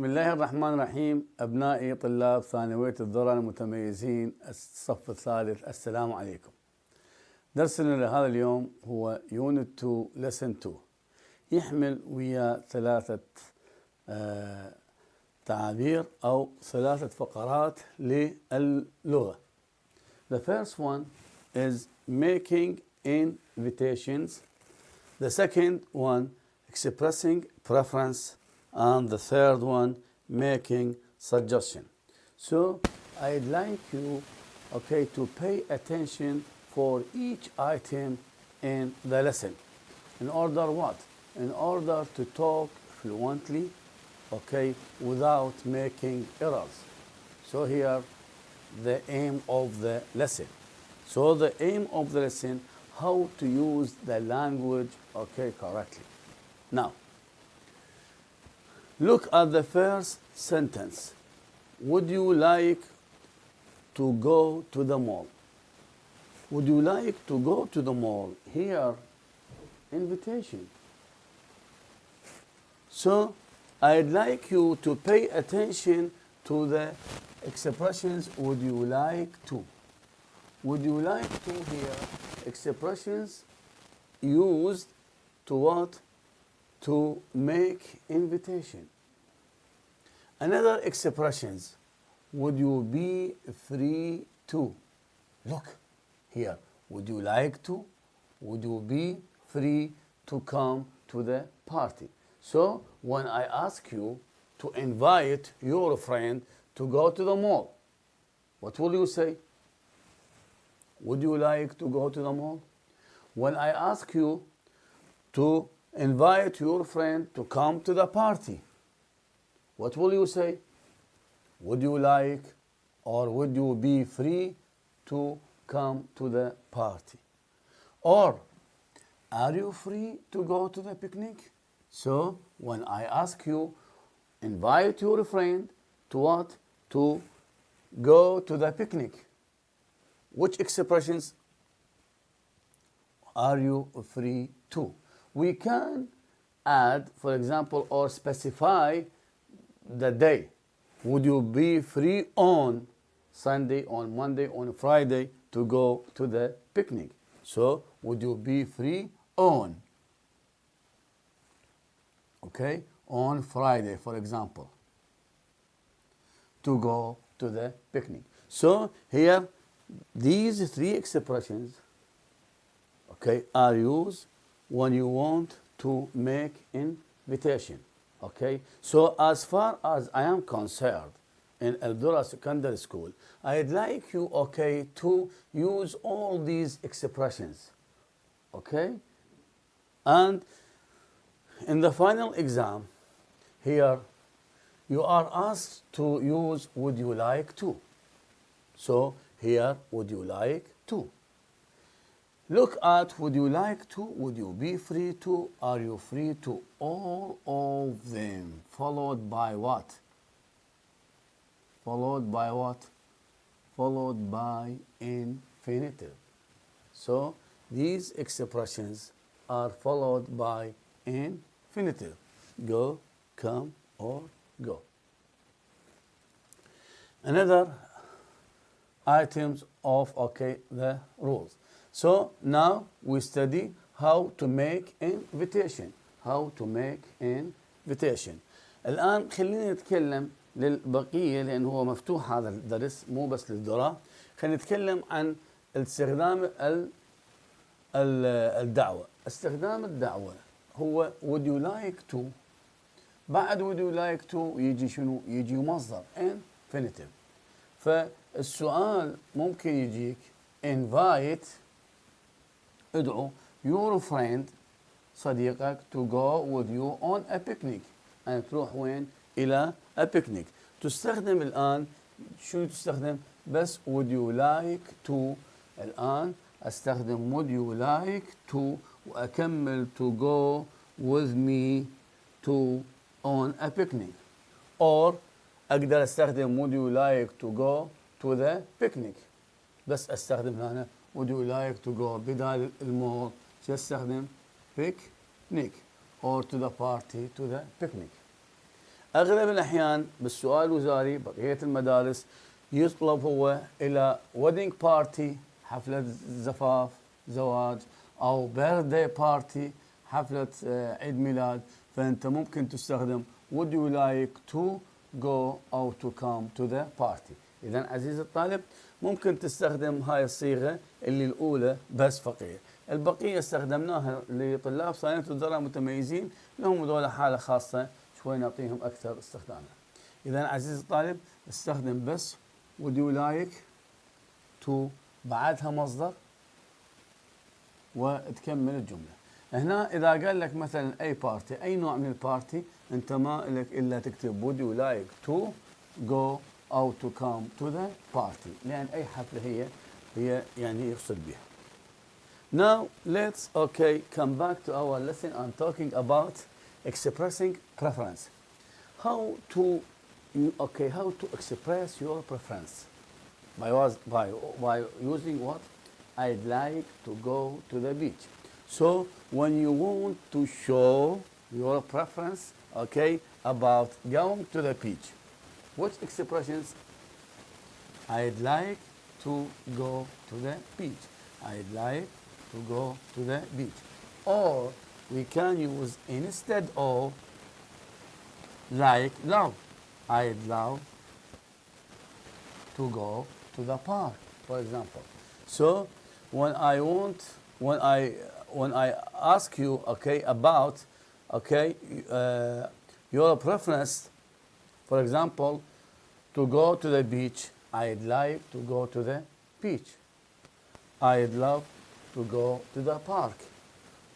بسم الله الرحمن الرحيم. أبنائي طلاب ثانوية الذرى المتميزين الصف الثالث، السلام عليكم. درسنا لهذا اليوم هو يونت 2 lesson 2، يحمل ويا ثلاثة تعابير أو ثلاثة فقرات للغة. The first one is making invitations. The second one expressing preference. And the third one, making suggestion. So I'd like you, to pay attention for each item in the lesson. In order what? In order to talk fluently, without making errors. So here, the aim of the lesson. So the aim of the lesson, how to use the language, correctly. Now, look at the first sentence. Would you like to go to the mall? Would you like to go to the mall? Here, invitation. So, I'd like you to pay attention to the expressions would you like to. Would you like to hear expressions used to what? To make invitation. Another expressions, would you be free to? Look here, would you like to? Would you be free to come to the party? So when I ask you to invite your friend to go to the mall, what will you say? Would you like to go to the mall? When I ask you to invite your friend to come to the party, what will you say? Would you like or would you be free to come to the party? Or, are you free to go to the picnic? So, when I ask you, invite your friend to what? To go to the picnic. Which expressions are you free to? We can add, for example, or specify the day. Would you be free on Sunday, on Monday, on Friday to go to the picnic? So, would you be free on? On Friday, for example, to go to the picnic. So, here, these three expressions, are used when you want to make invitation. So as far as I am concerned, in الذرى secondary school, I'd like you, to use all these expressions. And in the final exam, here, you are asked to use would you like to. So here, would you like to. Look at would you like to, would you be free to, are you free to, all of them, followed by what? Followed by what? Followed by infinitive. So these expressions are followed by infinitive. Go, come, or go. Another items of, the rules. So now we study how to make invitation. How to make invitation. الآن خلينا نتكلم للبقية لأن هو مفتوح هذا الدرس مو بس للذرة. خلينا نتكلم عن استخدام الدعوة. استخدام الدعوة هو would you like to. بعد would you like to يجي شنو؟ يجي مصدر infinitive. فالسؤال ممكن يجيك invite، ادعو your friend صديقك to go with you on a picnic. أن تروح وين؟ إلى a picnic. تستخدم الآن شو تستخدم؟ بس would you like to. الآن أستخدم would you like to وأكمل to go with me to on a picnic. Or أقدر أستخدم would you like to go to the picnic. بس أستخدم هنا would you like to go بدال المول استخدم picnic or to the party to the picnic. أغلب الأحيان بالسؤال الوزاري بقية المدارس يطلب هو إلى wedding party، حفلة زفاف زواج، أو birthday party، حفلة عيد ميلاد، فأنت ممكن تستخدم would you like to go أو to come to the party. إذا عزيزي الطالب ممكن تستخدم هاي الصيغة اللي الأولى بس فقية، البقية استخدمناها لطلاب ثانوية الذرة متميزين، لهم دولة حالة خاصة شوي نعطيهم أكثر استخداما. إذا عزيزي الطالب استخدم بس would you like to بعدها مصدر وتكمل الجملة. هنا إذا قال لك مثلا أي بارتي، أي نوع من البارتي، أنت ما لك إلا تكتب would you like to go أو to come to the party، لأن أي حفلة هي يعني يقصد بها. Now let's come back to our lesson on talking about expressing preference. How to express your preference by using what? I'd like to go to the beach. So when you want to show your preference, about going to the beach, which expressions? I'd like to go to the beach. I'd like to go to the beach. Or we can use instead of like love. I'd love to go to the park, for example. So when I ask you about your preference, for example, to go to the beach, I'd like to go to the beach. I'd love to go to the park.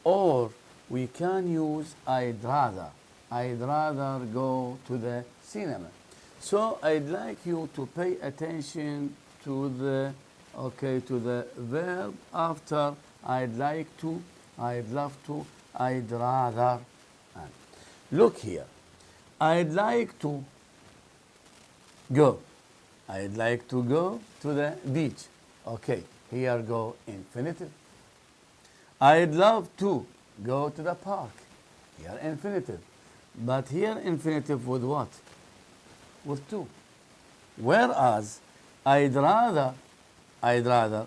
Or we can use I'd rather. I'd rather go to the cinema. So I'd like you to pay attention to the verb after I'd like to, I'd love to, I'd rather. Look here. I'd like to go. I'd like to go to the beach. Here go infinitive. I'd love to go to the park. Here infinitive. But here infinitive with what? With to. Whereas I'd rather,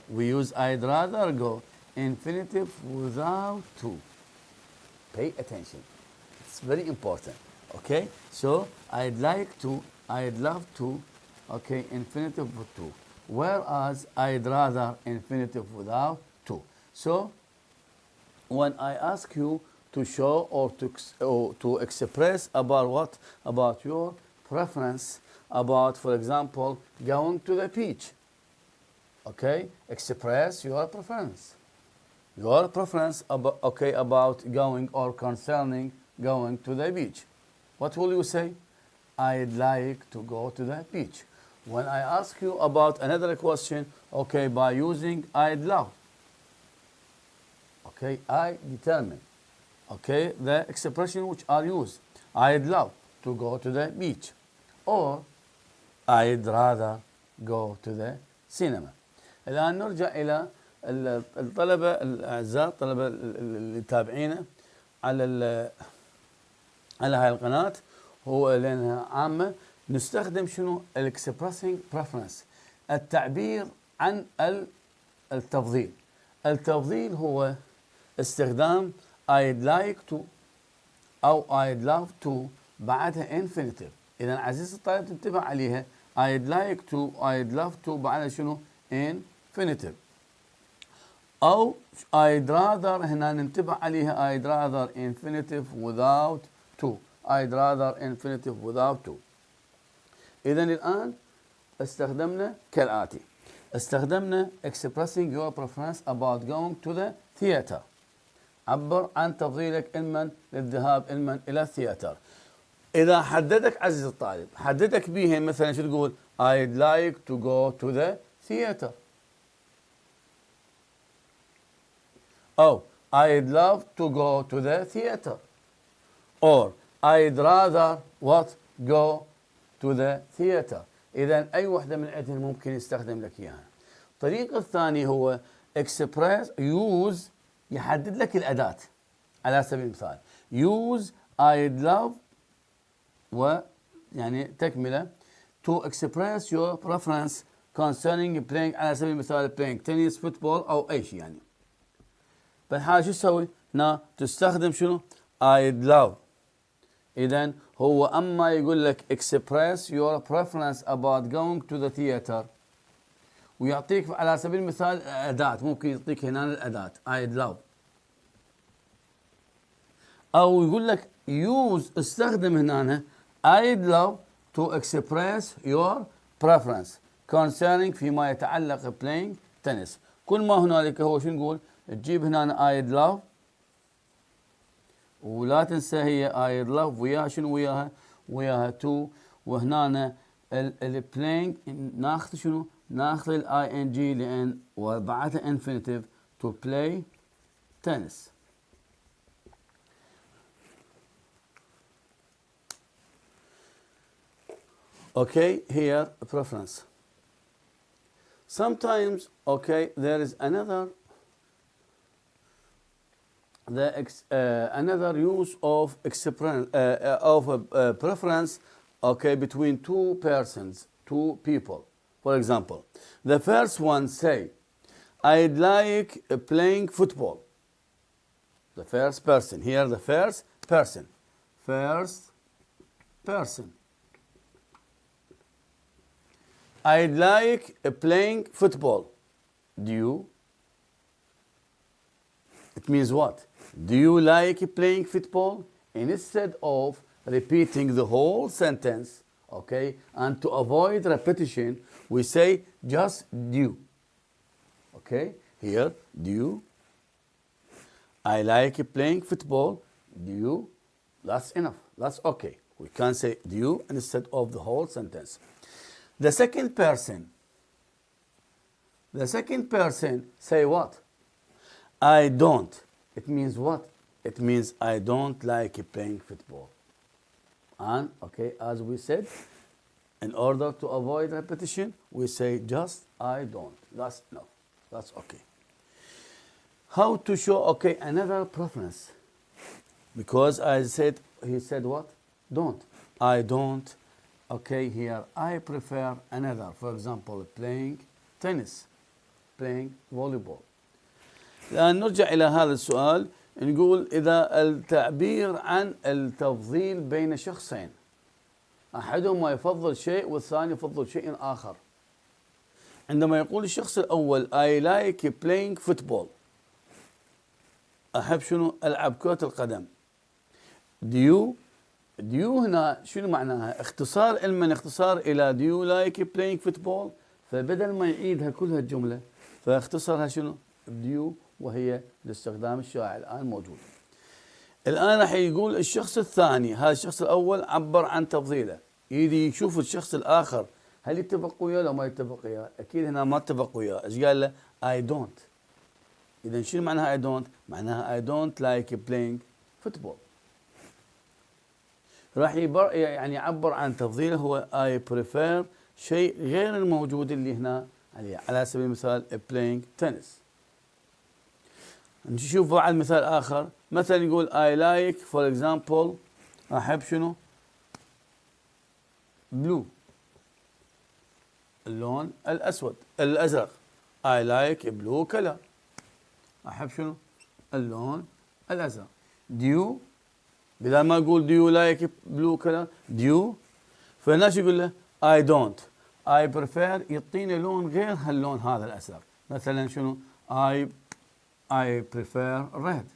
we use I'd rather go, infinitive without to. Pay attention. It's very important. So I'd like to, I'd love to, infinitive with to. Whereas I'd rather, infinitive without to. So when I ask you to show or to express about what? About your preference about, for example, going to the beach. Express your preference. Your preference about going or concerning going to the beach. What will you say? I'd like to go to the beach. When I ask you about another question, by using I'd love. I determine. The expression which are used. I'd love to go to the beach. Or I'd rather go to the cinema. الآن نرجع إلى الطلبة الأعزاء، الطلبة اللي تابعينا على هاي القناة، هو لأنها عامة. نستخدم شنو؟ expressing preference، التعبير عن التفضيل. التفضيل هو استخدام I'd like to أو I'd love to بعدها infinitive. إذا عزيزي الطالب تنتبه عليها، I'd like to I'd love to بعدها شنو؟ infinitive. أو I'd rather هنا ننتبه عليها I'd rather infinitive without to. I'd rather infinitive without to. إذا الآن استخدمنا كالآتي. استخدمنا expressing your preference about going to the theater. عبر عن تفضيلك للذهاب إلى الثياتر. إذا حددك عزيزي الطالب، حددك بيها مثلا شو تقول؟ I'd like to go to the theater. أو I'd love to go to the theater. Or I'd rather go to the theater. إذا أي وحدة من عندهم ممكن يستخدم لك إياها. الطريقة الثانية هو express use، يحدد لك الأداة. على سبيل المثال use I'd love يعني تكملة. to express your preference concerning playing على سبيل المثال playing tennis football أو أي شيء يعني. فالحالة شو تسوي؟ هنا تستخدم شنو؟ I'd love. إذن هو أما يقول لك express your preference about going to the theater ويعطيك على سبيل المثال أداة، ممكن يعطيك هنا الأداة I'd love. أو يقول لك use استخدم هنا I'd love to express your preference concerning فيما يتعلق playing tennis. كل ما هنالك هو شو نقول؟ تجيب هنا I'd love ولا تنسى هي I'd love وياها شنو وياها to، وهنا ال playing ناخذ شنو؟ ناخذ ال ing لأن وبعدها infinitive to play tennis. Okay, here preference. Sometimes, okay, there is another another use of preference, okay, between two persons, two people. For example, the first one say, I'd like playing football. The first person here, the first person. I'd like playing football. Do you? It means what? Do you like playing football? Instead of repeating the whole sentence, okay, and to avoid repetition, we say just do you. Okay, here, do you? I like playing football. Do you? That's enough. That's okay. We can say do you instead of the whole sentence. The second person say what? I don't. It means what? It means I don't like playing football. And, okay, as we said, in order to avoid repetition, we say just I don't. That's enough. That's okay. How to show, okay, another preference? Because I said, he said what? Don't. I don't. Okay, here I prefer another. For example, playing tennis, playing volleyball. الآن نرجع إلى هذا السؤال، نقول إذا التعبير عن التفضيل بين شخصين، أحدهما يفضل شيء والثاني يفضل شيء آخر. عندما يقول الشخص الأول I like playing football، أحب شنو؟ ألعب كرة القدم. Do you هنا شنو معناها؟ اختصار علما اختصار إلى do you like playing football، فبدل ما يعيدها كلها الجملة فاختصرها شنو؟ do you، وهي لاستخدام الشائع الآن موجود. الآن راح يقول الشخص الثاني، هذا الشخص الأول عبر عن تفضيله، يجي يشوف الشخص الآخر هل يتفق وياه ولا ما يتفق وياه؟ أكيد هنا ما اتفق وياه، إيش قال له؟ I don't. إذا شنو معناها I don't؟ معناها I don't like playing football. راح يعني يعبر عن تفضيله هو I prefer شيء غير الموجود اللي هنا على سبيل المثال playing tennis. نشوف بعد مثال آخر، مثلا يقول I like for example أحب شنو؟ blue، اللون الأزرق. I like blue color. أحب شنو؟ اللون الأزرق. Do you؟ بدل ما أقول do you like blue color do you، فالناس يقول له I don't. I prefer يعطيني لون غير هاللون هذا الأزرق. مثلا شنو؟ I prefer red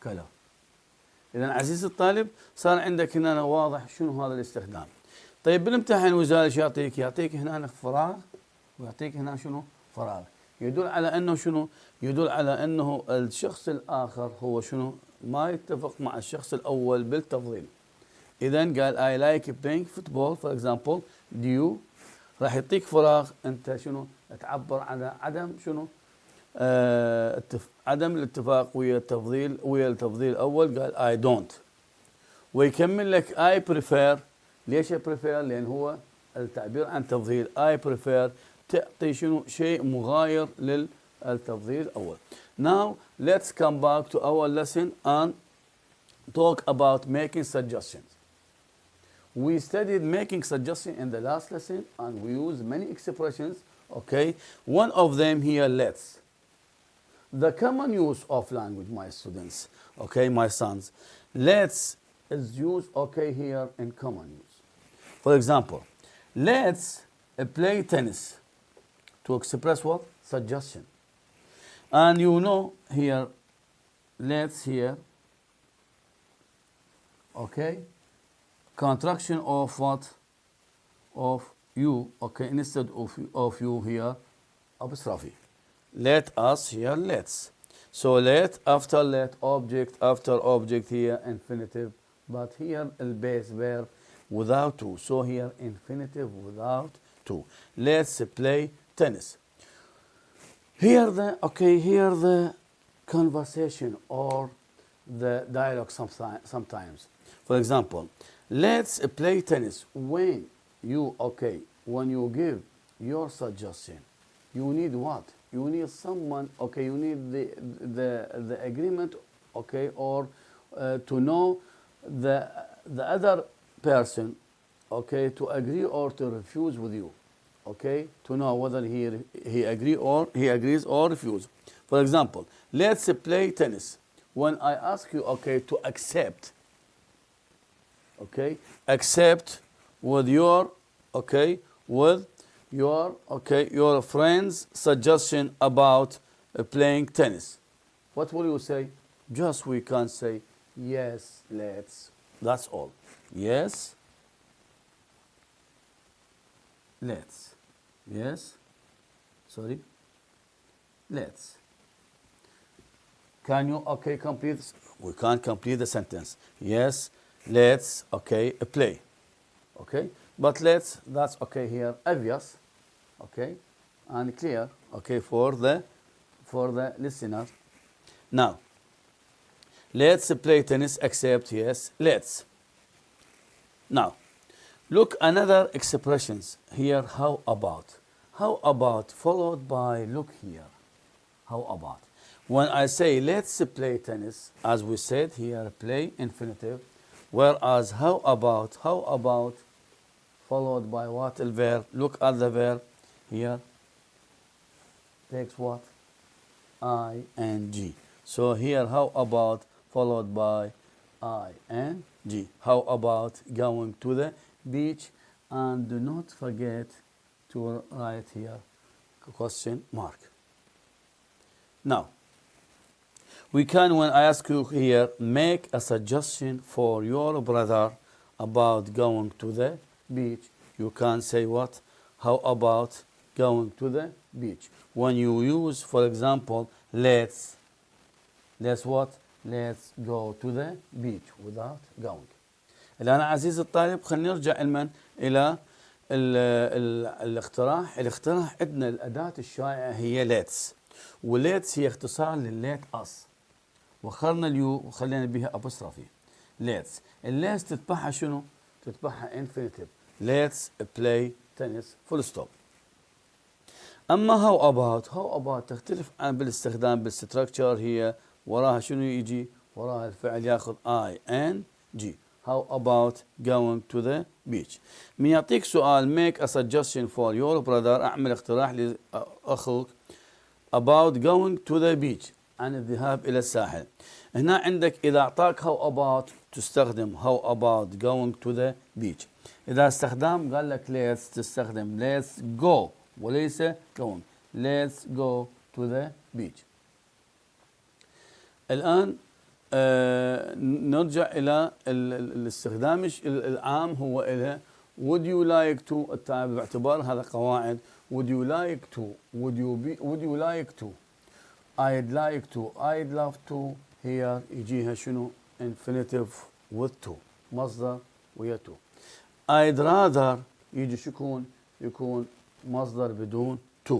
color. إذا عزيزي الطالب صار عندك هنا واضح شنو هذا الاستخدام. طيب بالامتحان وزارة شو يعطيك؟ يعطيك هنا فراغ ويعطيك هنا شنو؟ فراغ. يدل على أنه شنو؟ يدل على أنه الشخص الآخر هو شنو؟ ما يتفق مع الشخص الأول بالتفضيل. إذا قال I like playing football for example do you، راح يعطيك فراغ أنت شنو؟ تعبر عن عدم شنو؟ عدم الاتفاق ويا التفضيل الأول، قال I don't. ويكمل لك I prefer. ليش prefer؟ لأن هو التعبير عن تفضيل I prefer تعطي شنو؟ شيء مغاير للتفضيل الأول. Now let's come back to our lesson and talk about making suggestions. We studied making suggestions in the last lesson, and we use many expressions. Okay, one of them here, let's. The common use of language, my students, okay, my sons, let's is used, okay, here in common use. For example, let's play tennis to express what? Suggestion. And you know here, let's here, okay, contraction of what? Of you, okay, instead of you here, apostrophe. Let us here, let's. So let, after let, object here, infinitive. But here, the base verb without to. So here, infinitive without to. Let's play tennis. Here the conversation or the dialogue sometimes. For example, let's play tennis. When you give your suggestion, you need what? You need someone, okay, you need the agreement, okay, or to know the other person, okay, to agree or to refuse with you, okay, to know whether he agrees or refuse. For example, let's play tennis. When I ask you, okay, to accept, okay, accept with your, okay, with your friend's suggestion about playing tennis. What will you say? Just we can say, yes, let's. That's all. Yes, let's. Yes, sorry, let's. Can you, okay, complete? We can't complete the sentence. Yes, let's, okay, play. Okay, but let's, that's okay here, obvious. Okay, and clear, okay, for the listener. Now, let's play tennis, except, yes, let's. Now, look another expressions here, how about. How about followed by look here. How about. When I say let's play tennis, as we said here, play infinitive, whereas how about followed by what? The verb. Look at the verb. Here takes what? ing. So here, how about followed by ing. How about going to the beach? And do not forget to write here question mark. Now, we can, when I ask you here, make a suggestion for your brother about going to the beach. You can say what? How about going to the beach? When you use, for example, let's what? Let's go to the beach without going. الآن عزيزي الطالب خلينا نرجع إلى الاقتراح. الاقتراح عندنا الأداة الشائعة هي let's، وليتس هي اختصار لليت أس، وخرنا اليو وخلينا بها أبوستروفي. let's. الليتس تتبعها شنو؟ تتبعها infinitive. let's play tennis full stop. أما how about تختلف عن بالاستخدام بالستراكشر. هي وراها شنو يجي؟ وراها الفعل ياخذ ing. How about going to the beach؟ من يعطيك سؤال make a suggestion for your brother، أعمل اقتراح لأخوك about going to the beach، عن الذهاب إلى الساحل. هنا عندك إذا أعطاك how about تستخدم how about going to the beach. إذا استخدام قال لك let's تستخدم let's go وليس going. let's go to the beach. الآن نرجع إلى الاستخدام العام هو إلى would you like to التعب باعتبار هذا قواعد. would you like to would you like to I'd like to I'd love to. here يجيها شنو infinitive with to مصدر ويا to. I'd rather يجي شكون يكون مصدر بدون to.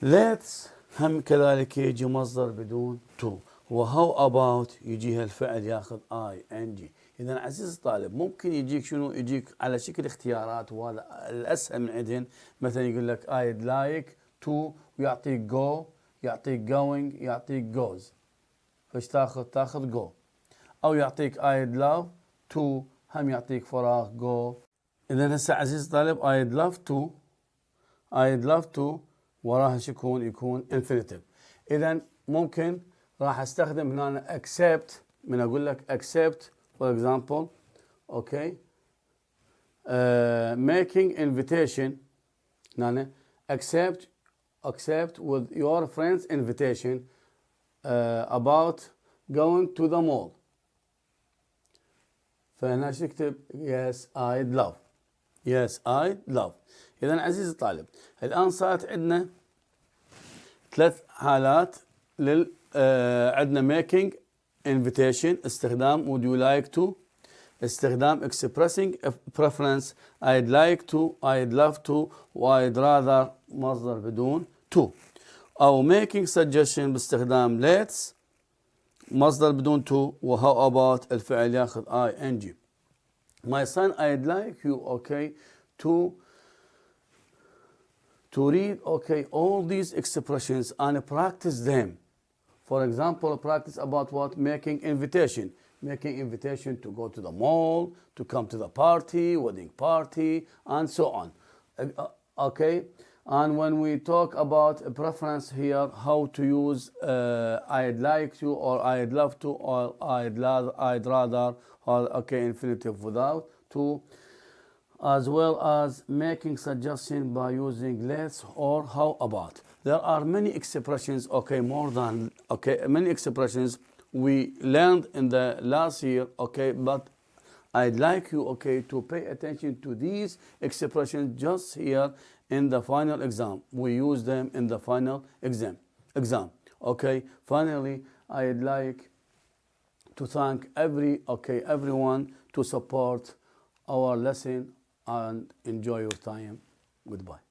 let's هم كذلك يجي مصدر بدون to. وهاو about يجيها الفعل ياخذ ing. اذا عزيزي الطالب ممكن يجيك شنو يجيك على شكل اختيارات، وهذا الاسهل من عندهن. مثلا يقول لك I'd like to ويعطيك go، يعطيك going، يعطيك goes. فايش تاخذ؟ تاخذ go. او يعطيك I'd love to هم يعطيك فراغ go. إذا هسه عزيز طالب I'd love to وراها شو يكون infinitive. إذا ممكن راح استخدم هنا accept. من أقول لك accept for example okay making invitation هنا accept with your friend's invitation about going to the mall. فهنا شو اكتب yes I'd love. إذا عزيزي الطالب الآن صارت عندنا 3 حالات عندنا making invitation استخدام would you like to، استخدام expressing a preference I'd like to I'd love to I'd rather مصدر بدون to، أو making suggestion باستخدام let's مصدر بدون to و how about الفعل ياخذ ing. My son I'd like you okay to read okay all these expressions and practice them. For example, practice about what? Making invitation to go to the mall, to come to the party, wedding party, and so on. Okay, and when we talk about a preference here, how to use I'd like to or I'd love to or I'd rather or okay infinitive without to, as well as making suggestion by using let's or how about. There are many expressions, okay, many expressions we learned in the last year, okay, but I'd like you, okay, to pay attention to these expressions just here in the final exam. We use them in the final exam. Okay, finally, I'd like to thank everyone to support our lesson and enjoy your time. Goodbye.